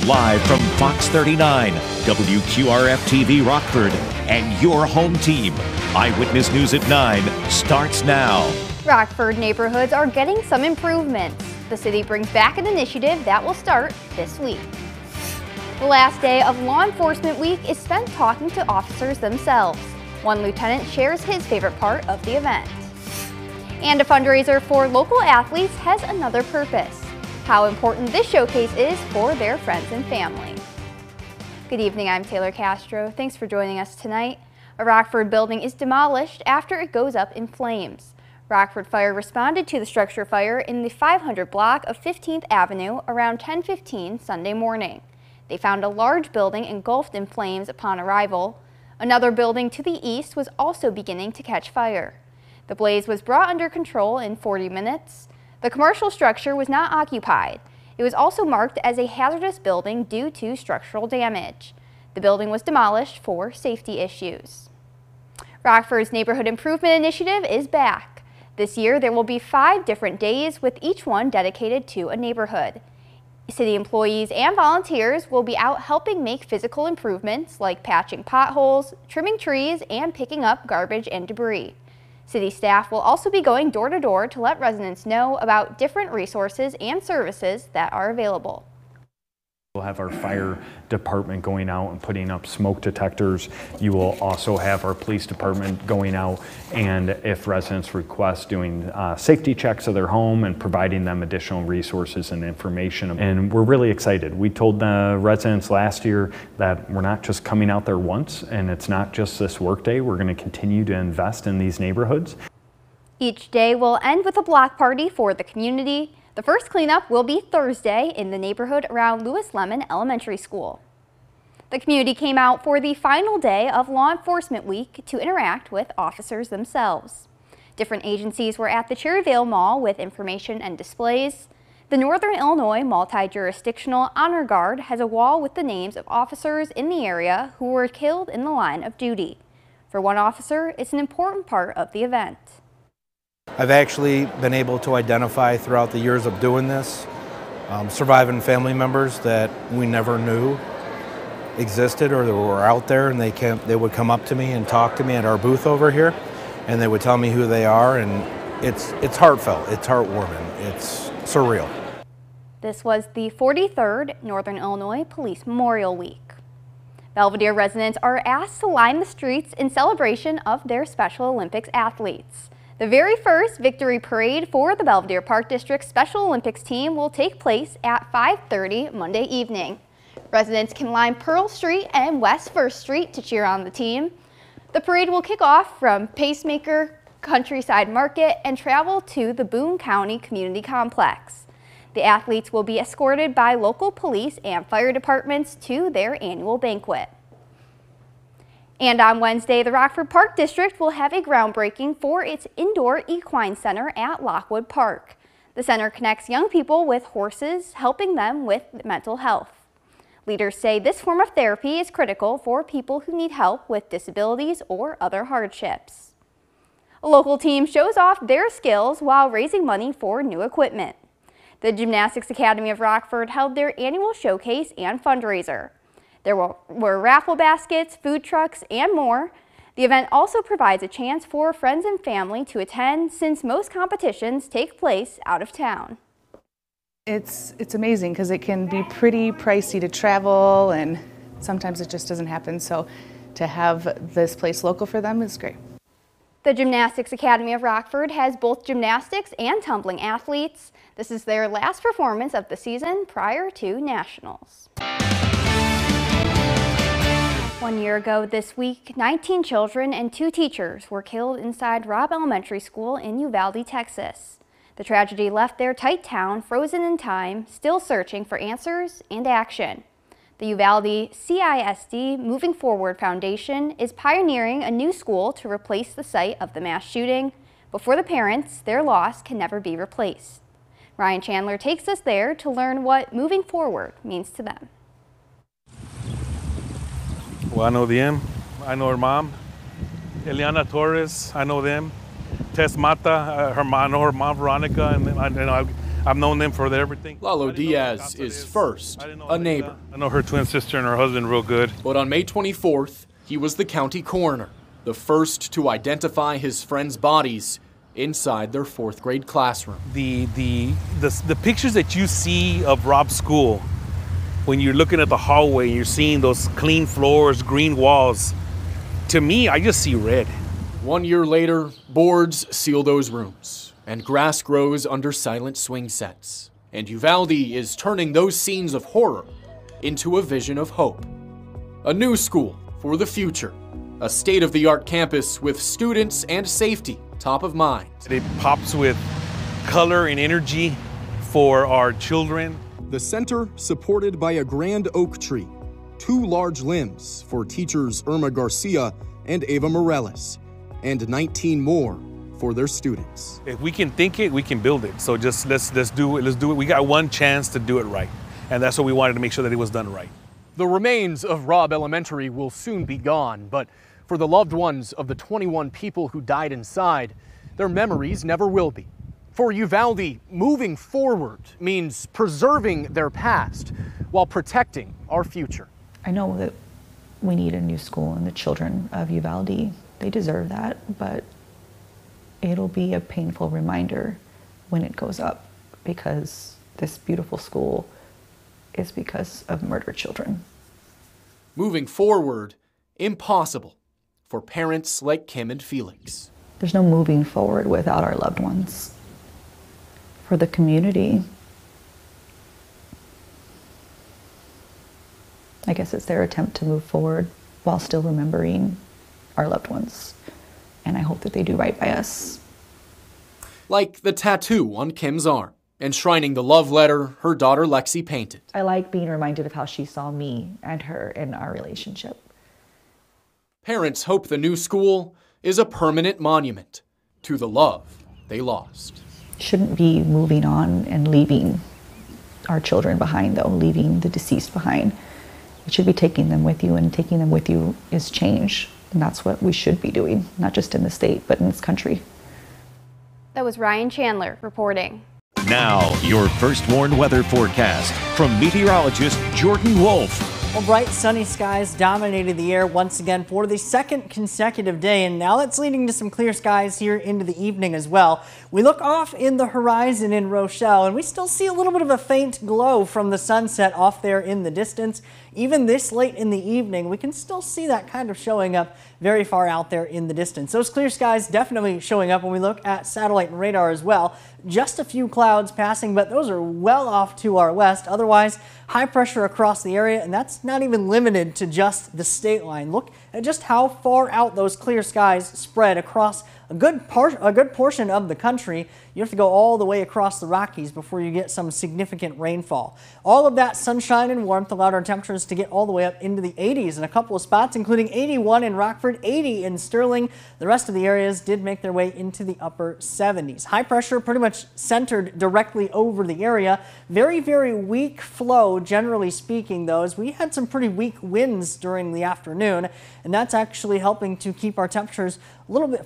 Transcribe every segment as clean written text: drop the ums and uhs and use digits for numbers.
Live from Fox 39, WQRF-TV Rockford, and your home team. Eyewitness News at 9 starts now. Rockford neighborhoods are getting some improvements. The city brings back an initiative that will start this week. The last day of Law Enforcement Week is spent talking to officers themselves. One lieutenant shares his favorite part of the event. And a fundraiser for local athletes has another purpose: how important this showcase is for their friends and family. Good evening, I'm Taylor Castro. Thanks for joining us tonight. A Rockford building is demolished after it goes up in flames. Rockford Fire responded to the structure fire in the 500 block of 15th Avenue around 10:15 Sunday morning. They found a large building engulfed in flames upon arrival. Another building to the east was also beginning to catch fire. The blaze was brought under control in 40 minutes. The commercial structure was not occupied. It was also marked as a hazardous building due to structural damage. The building was demolished for safety issues. Rockford's Neighborhood Improvement Initiative is back. This year there will be 5 different days, with each one dedicated to a neighborhood. City employees and volunteers will be out helping make physical improvements like patching potholes, trimming trees, and picking up garbage and debris. City staff will also be going door to door to let residents know about different resources and services that are available. We'll have our fire department going out and putting up smoke detectors. You will also have our police department going out and, if residents request, doing safety checks of their home and providing them additional resources and information. And we're really excited. We told the residents last year that we're not just coming out there once, and it's not just this workday. We're going to continue to invest in these neighborhoods. Each day will end with a block party for the community. The first cleanup will be Thursday in the neighborhood around Lewis Lemon Elementary School. The community came out for the final day of Law Enforcement Week to interact with officers themselves. Different agencies were at the Cherryvale Mall with information and displays. The Northern Illinois Multi-Jurisdictional Honor Guard has a wall with the names of officers in the area who were killed in the line of duty. For one officer, it's an important part of the event. I've actually been able to identify throughout the years of doing this surviving family members that we never knew existed or that were out there, and they would come up to me and talk to me at our booth over here, and they would tell me who they are, and it's heartfelt, it's heartwarming, it's surreal. This was the 43rd Northern Illinois Police Memorial Week. Belvidere residents are asked to line the streets in celebration of their Special Olympics athletes. The very first victory parade for the Belvidere Park District Special Olympics team will take place at 5:30 Monday evening. Residents can line Pearl Street and West 1st Street to cheer on the team. The parade will kick off from Pacemaker Countryside Market and travel to the Boone County Community Complex. The athletes will be escorted by local police and fire departments to their annual banquet. And on Wednesday, the Rockford Park District will have a groundbreaking for its indoor equine center at Lockwood Park. The center connects young people with horses, helping them with mental health. Leaders say this form of therapy is critical for people who need help with disabilities or other hardships. A local team shows off their skills while raising money for new equipment. The Gymnastics Academy of Rockford held their annual showcase and fundraiser. There were raffle baskets, food trucks, and more. The event also provides a chance for friends and family to attend, since most competitions take place out of town. It's amazing because it can be pretty pricey to travel, and sometimes it just doesn't happen. So to have this place local for them is great. The Gymnastics Academy of Rockford has both gymnastics and tumbling athletes. This is their last performance of the season prior to nationals. 1 year ago this week, 19 children and 2 teachers were killed inside Robb Elementary School in Uvalde, Texas. The tragedy left their tight town frozen in time, still searching for answers and action. The Uvalde CISD Moving Forward Foundation is pioneering a new school to replace the site of the mass shooting, but for the parents, their loss can never be replaced. Ryan Chandler takes us there to learn what moving forward means to them. Well, I know them. I know her mom. Eliana Torres, I know them. Tess Mata, I know her mom, Veronica, and I've known them for everything. Lalo Diaz is first a neighbor. I know her twin sister and her husband real good. But on May 24th, he was the county coroner, the first to identify his friends' bodies inside their 4th grade classroom. The pictures that you see of Rob's school, when you're looking at the hallway and you're seeing those clean floors, green walls, to me, I just see red. 1 year later, boards seal those rooms, and grass grows under silent swing sets. And Uvalde is turning those scenes of horror into a vision of hope. A new school for the future, a state-of-the-art campus with students and safety top of mind. It pops with color and energy for our children. The center supported by a grand oak tree, 2 large limbs for teachers Irma Garcia and Ava Morales, and 19 more for their students. If we can think it, we can build it. So just let's do it. Let's do it. We got one chance to do it right, and that's what we wanted to make sure that it was done right. The remains of Robb Elementary will soon be gone, but for the loved ones of the 21 people who died inside, their memories never will be. For Uvalde, moving forward means preserving their past while protecting our future. I know that we need a new school, and the children of Uvalde, they deserve that, but it'll be a painful reminder when it goes up, because this beautiful school is because of murdered children. Moving forward, impossible for parents like Kim and Felix. There's no moving forward without our loved ones. For the community, I guess it's their attempt to move forward while still remembering our loved ones. And I hope that they do right by us. Like the tattoo on Kim's arm, enshrining the love letter her daughter Lexi painted. I like being reminded of how she saw me and her in our relationship. Parents hope the new school is a permanent monument to the love they lost. Shouldn't be moving on and leaving our children behind, though, leaving the deceased behind. You should be taking them with you, and taking them with you is change. And that's what we should be doing, not just in the state, but in this country. That was Ryan Chandler reporting. Now, your first warned weather forecast from meteorologist Jordan Wolf. Well, bright sunny skies dominated the air once again for the 2nd consecutive day, and now that's leading to some clear skies here into the evening as well. We look off in the horizon in Rochelle, and we still see a little bit of a faint glow from the sunset off there in the distance. Even this late in the evening, we can still see that kind of showing up very far out there in the distance. Those clear skies definitely showing up when we look at satellite and radar as well. Just a few clouds passing, but those are well off to our west. Otherwise, high pressure across the area, and that's not even limited to just the state line. Look at just how far out those clear skies spread across a good portion of the country. You have to go all the way across the Rockies before you get some significant rainfall. All of that sunshine and warmth allowed our temperatures to get all the way up into the 80s in a couple of spots, including 81 in Rockford, 80 in Sterling. The rest of the areas did make their way into the upper 70s. High pressure pretty much centered directly over the area. Very, very weak flow, generally speaking, though, as we had some pretty weak winds during the afternoon, and that's actually helping to keep our temperatures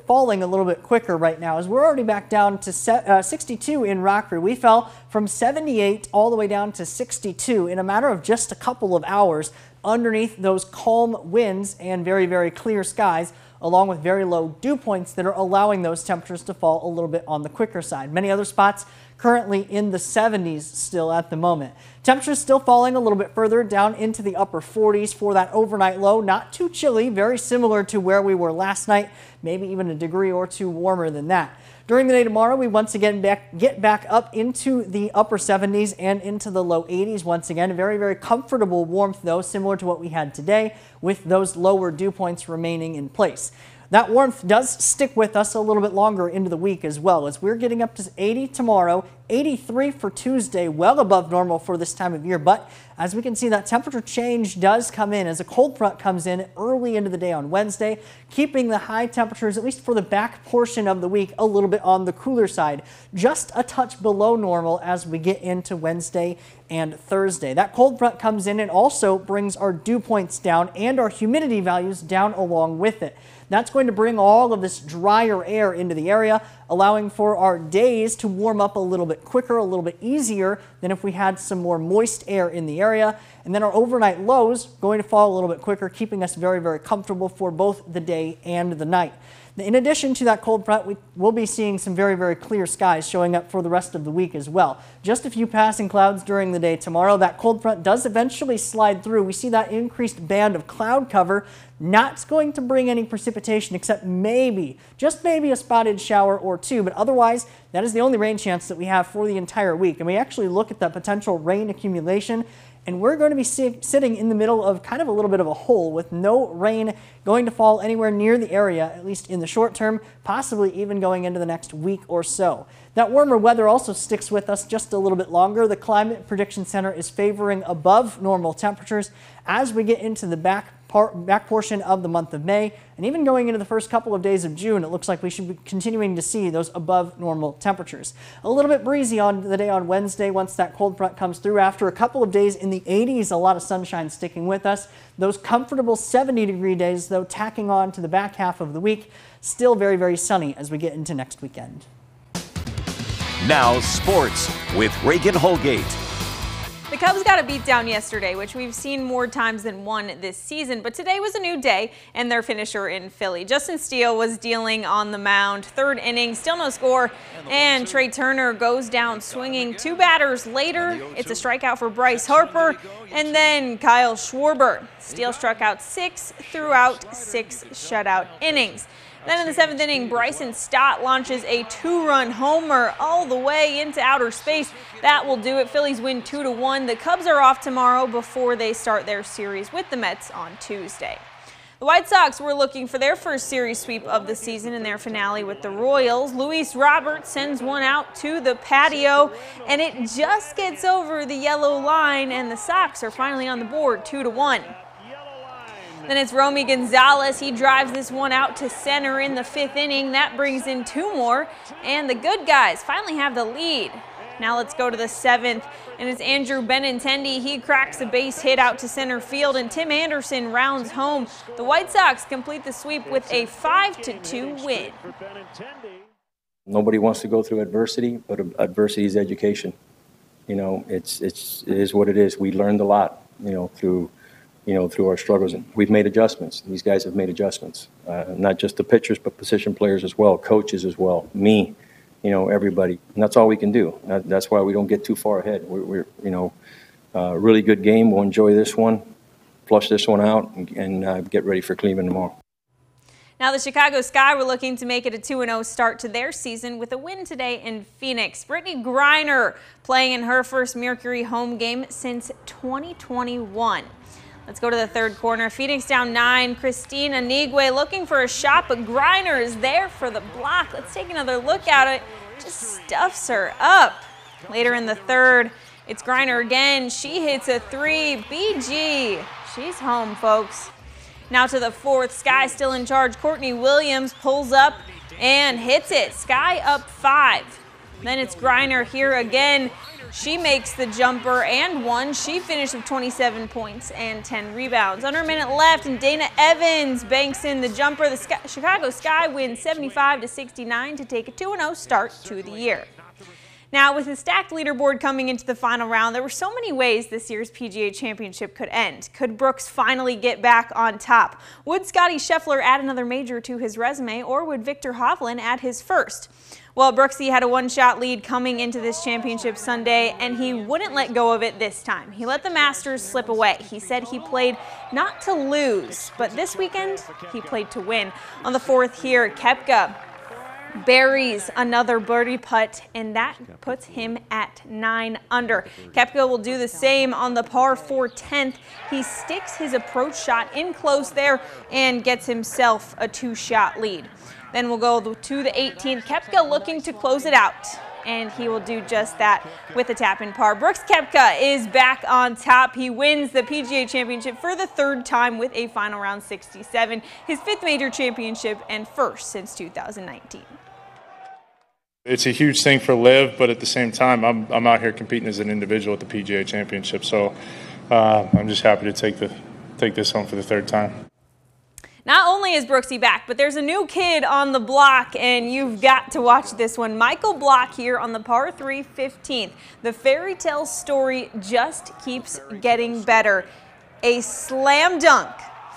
falling a little bit quicker right now, as we're already back down to 62 in Rockford. We fell from 78 all the way down to 62 in a matter of just a couple of hours underneath those calm winds and very, very clear skies, along with very low dew points that are allowing those temperatures to fall a little bit on the quicker side. Many other spots currently in the 70s still at the moment. Temperatures still falling a little bit further down into the upper 40s for that overnight low. Not too chilly, very similar to where we were last night, maybe even a degree or two warmer than that. During the day tomorrow, we once again get back up into the upper 70s and into the low 80s once again. Very, very comfortable warmth, though, similar to what we had today, with those lower dew points remaining in place. That warmth does stick with us a little bit longer into the week as well, as we're getting up to 80 tomorrow, 83 for Tuesday, well above normal for this time of year. But as we can see, that temperature change does come in as a cold front comes in early into the day on Wednesday, keeping the high temperatures, at least for the back portion of the week, a little bit on the cooler side, just a touch below normal as we get into Wednesday and Thursday. That cold front comes in and also brings our dew points down and our humidity values down along with it. That's going to bring all of this drier air into the area, allowing for our days to warm up a little bit quicker, a little bit easier than if we had some more moist air in the area. And then our overnight lows going to fall a little bit quicker, keeping us very, very comfortable for both the day and the night. In addition to that cold front, we will be seeing some very, very clear skies showing up for the rest of the week as well. Just a few passing clouds during the day tomorrow. That cold front does eventually slide through. We see that increased band of cloud cover. Not going to bring any precipitation except maybe, just maybe a spotted shower or two, but otherwise that is the only rain chance that we have for the entire week. And we actually look at that potential rain accumulation, and we're going to be sitting in the middle of kind of a little bit of a hole with no rain going to fall anywhere near the area, at least in the short term, possibly even going into the next week or so. That warmer weather also sticks with us just a little bit longer. The Climate Prediction Center is favoring above normal temperatures as we get into the back portion of the month of May, and even going into the first couple of days of June, it looks like we should be continuing to see those above normal temperatures. A little bit breezy on the day on Wednesday once that cold front comes through. After a couple of days in the 80s, a lot of sunshine sticking with us. Those comfortable 70-degree days, though, tacking on to the back half of the week. Still very, very sunny as we get into next weekend. Now sports with Reagan Holgate. The Cubs got a beat down yesterday, which we've seen more times than one this season, but today was a new day and their finisher in Philly. Justin Steele was dealing on the mound. Third inning, still no score, and Trey Turner goes down swinging. Two batters later, it's a strikeout for Bryce Harper and then Kyle Schwarber. Steele struck out 6 throughout 6 shutout innings. Then in the 7th inning, Bryson Stott launches a 2-run homer all the way into outer space. That will do it. Phillies win 2-1. The Cubs are off tomorrow before they start their series with the Mets on Tuesday. The White Sox were looking for their first series sweep of the season in their finale with the Royals. Luis Robert sends one out to the patio, and it just gets over the yellow line, and the Sox are finally on the board 2-1. Then it's Romy Gonzalez. He drives this one out to center in the 5th inning. That brings in 2 more, and the good guys finally have the lead. Now let's go to the 7th, and it's Andrew Benintendi. He cracks a base hit out to center field, and Tim Anderson rounds home. The White Sox complete the sweep with a 5-2 win. Nobody wants to go through adversity, but adversity is education. You know, it is what it is. We learned a lot, through our struggles. And we've made adjustments. These guys have made adjustments, not just the pitchers, but position players as well, coaches as well, me, everybody. And that's all we can do. That's why we don't get too far ahead. We're really good game. We'll enjoy this one, flush this one out, and get ready for Cleveland tomorrow. Now the Chicago Sky were looking to make it a 2-0 start to their season with a win today in Phoenix. Brittany Griner playing in her first Mercury home game since 2021. Let's go to the 3rd corner. Phoenix down 9. Christine Anigwe looking for a shot, but Griner is there for the block. Let's take another look at it. Just stuffs her up. Later in the 3rd, it's Griner again. She hits a 3. BG. She's home, folks. Now to the 4th. Sky still in charge. Courtney Williams pulls up and hits it. Sky up 5. Then it's Griner here again. She makes the jumper and 1. She finished with 27 points and 10 rebounds. Under a minute left, and Dana Evans banks in the jumper. The Chicago Sky wins 75-69 to take a 2-0 start to the year. Now, with the stacked leaderboard coming into the final round, there were so many ways this year's PGA Championship could end. Could Brooks finally get back on top? Would Scottie Scheffler add another major to his resume, or would Viktor Hovland add his first? Well, Brooksy had a 1-shot lead coming into this championship Sunday, and he wouldn't let go of it this time. He let the Masters slip away. He said he played not to lose, but this weekend he played to win. On the 4th here, Koepka buries another birdie putt, and that puts him at 9 under. Koepka will do the same on the par 4 10th. He sticks his approach shot in close there and gets himself a 2-shot lead. Then we'll go to the 18th. Koepka looking to close it out, and he will do just that with a tap-in par. Brooks Koepka is back on top. He wins the PGA Championship for the 3rd time with a final round 67, his 5th major championship and 1st since 2019. It's a huge thing for Liv, but at the same time, I'm out here competing as an individual at the PGA Championship, so I'm just happy to take this home for the 3rd time. Not only is Brooksy back, but there's a new kid on the block, and you've got to watch this one. Michael Block here on the par 3 15th. The fairy tale story just keeps getting better. A slam dunk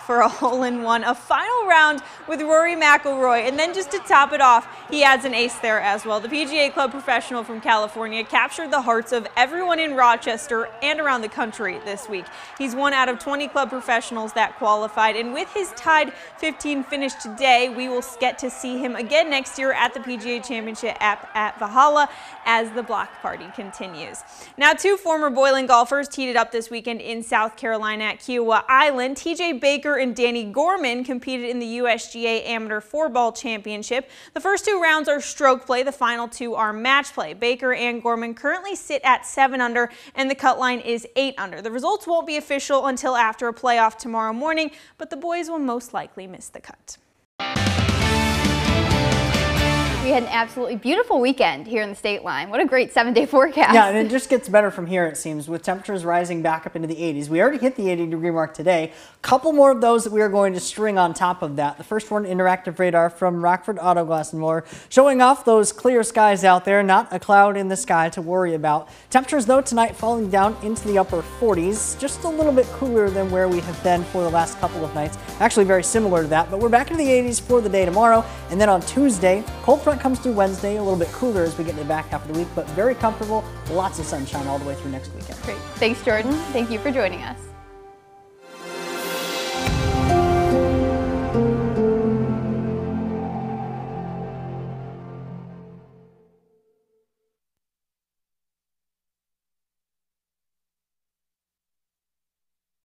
for a hole-in-one, a final round with Rory McIlroy, and then just to top it off, he adds an ace there as well. The PGA Club professional from California captured the hearts of everyone in Rochester and around the country this week. He's one out of 20 club professionals that qualified, and with his tied 15 finish today, we will get to see him again next year at the PGA Championship at Valhalla as the block party continues. Now, 2 former Boylan golfers teed it up this weekend in South Carolina at KAWAH Island. TJ Baker and Danny Gorman competed in the USGA Amateur 4-Ball Championship. The first 2 rounds are stroke play. The final 2 are match play. Baker and Gorman currently sit at 7 under, and the cut line is 8 under. The results won't be official until after a playoff tomorrow morning, but the boys will most likely miss the cut. We had an absolutely beautiful weekend here in the state line. What a great 7-day forecast. Yeah, and it just gets better from here, it seems, with temperatures rising back up into the 80s. We already hit the 80-degree mark today. A couple more of those that we are going to string on top of that. The first one, interactive radar from Rockford Auto Glass and More, showing off those clear skies out there, not a cloud in the sky to worry about. Temperatures, though, tonight falling down into the upper 40s, just a little bit cooler than where we have been for the last couple of nights. Actually very similar to that, but we're back into the 80s for the day tomorrow. And then on Tuesday, cold front comes through Wednesday, a little bit cooler as we get in the back half of the week, but very comfortable, lots of sunshine all the way through next weekend. Great. Thanks, Jordan. Thank you for joining us.